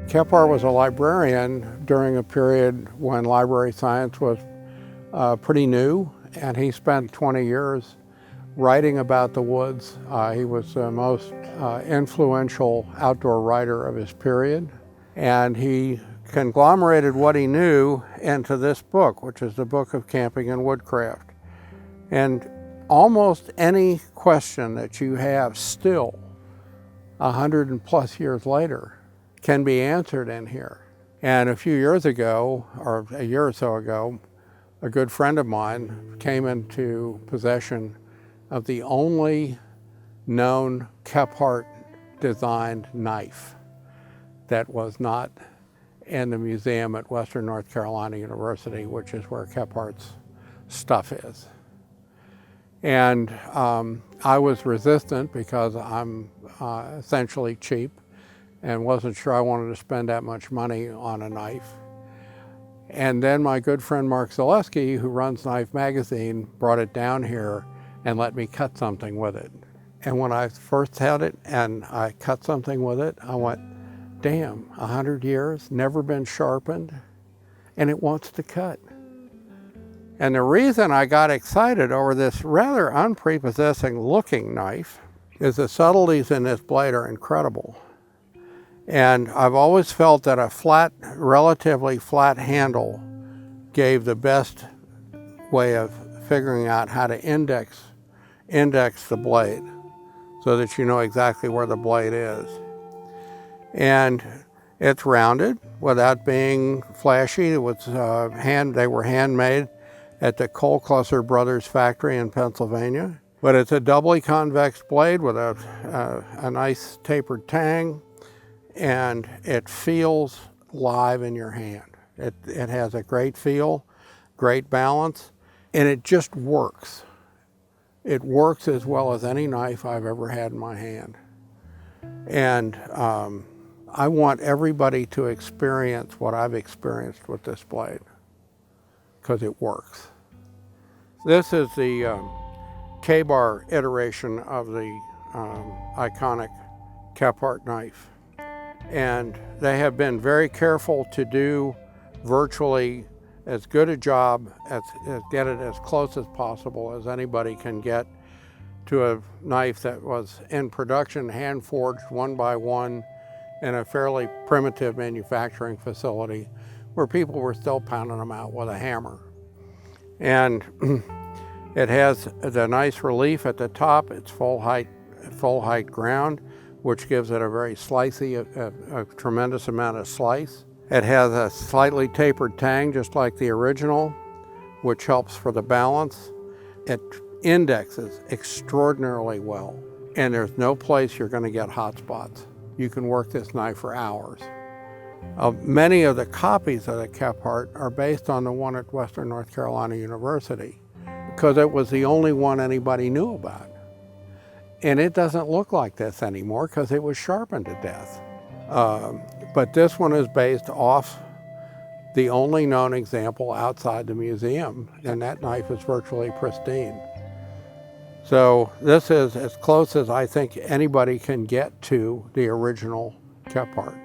Kephart was a librarian during a period when library science was pretty new, and he spent 20 years writing about the woods. He was the most influential outdoor writer of his period, and he conglomerated what he knew into this book, which is the Book of Camping and Woodcraft. And almost any question that you have still, 100+ years later, can be answered in here. And a few years ago, or a year or so ago, a good friend of mine came into possession of the only known Kephart designed knife that was not in the museum at Western North Carolina University, which is where Kephart's stuff is. And I was resistant because I'm essentially cheap and wasn't sure I wanted to spend that much money on a knife. And then my good friend Mark Zaleski, who runs Knife Magazine, brought it down here and let me cut something with it. And when I first had it and I cut something with it, I went, damn, 100 years, never been sharpened, and it wants to cut. And the reason I got excited over this rather unprepossessing looking knife is the subtleties in this blade are incredible. And I've always felt that a flat, relatively flat handle gave the best way of figuring out how to index the blade so that you know exactly where the blade is. And it's rounded without being flashy. It was they were handmade at the Colclusser Brothers factory in Pennsylvania. But it's a doubly convex blade with a nice tapered tang, and it feels live in your hand. It has a great feel, great balance, and it just works. It works as well as any knife I've ever had in my hand. And I want everybody to experience what I've experienced with this blade, because it works. This is the KA-BAR iteration of the iconic Kephart knife. And they have been very careful to do virtually as good a job as get it as close as possible as anybody can get to a knife that was in production, hand forged one by one in a fairly primitive manufacturing facility where people were still pounding them out with a hammer. And it has the nice relief at the top. It's full height ground, which gives it a very slicey, a tremendous amount of slice. It has a slightly tapered tang, just like the original, which helps for the balance. It indexes extraordinarily well, and there's no place you're going to get hot spots. You can work this knife for hours. Many of the copies of the Kephart are based on the one at Western North Carolina University, because it was the only one anybody knew about. And it doesn't look like this anymore because it was sharpened to death. But this one is based off the only known example outside the museum, and that knife is virtually pristine. So this is as close as I think anybody can get to the original Kephart.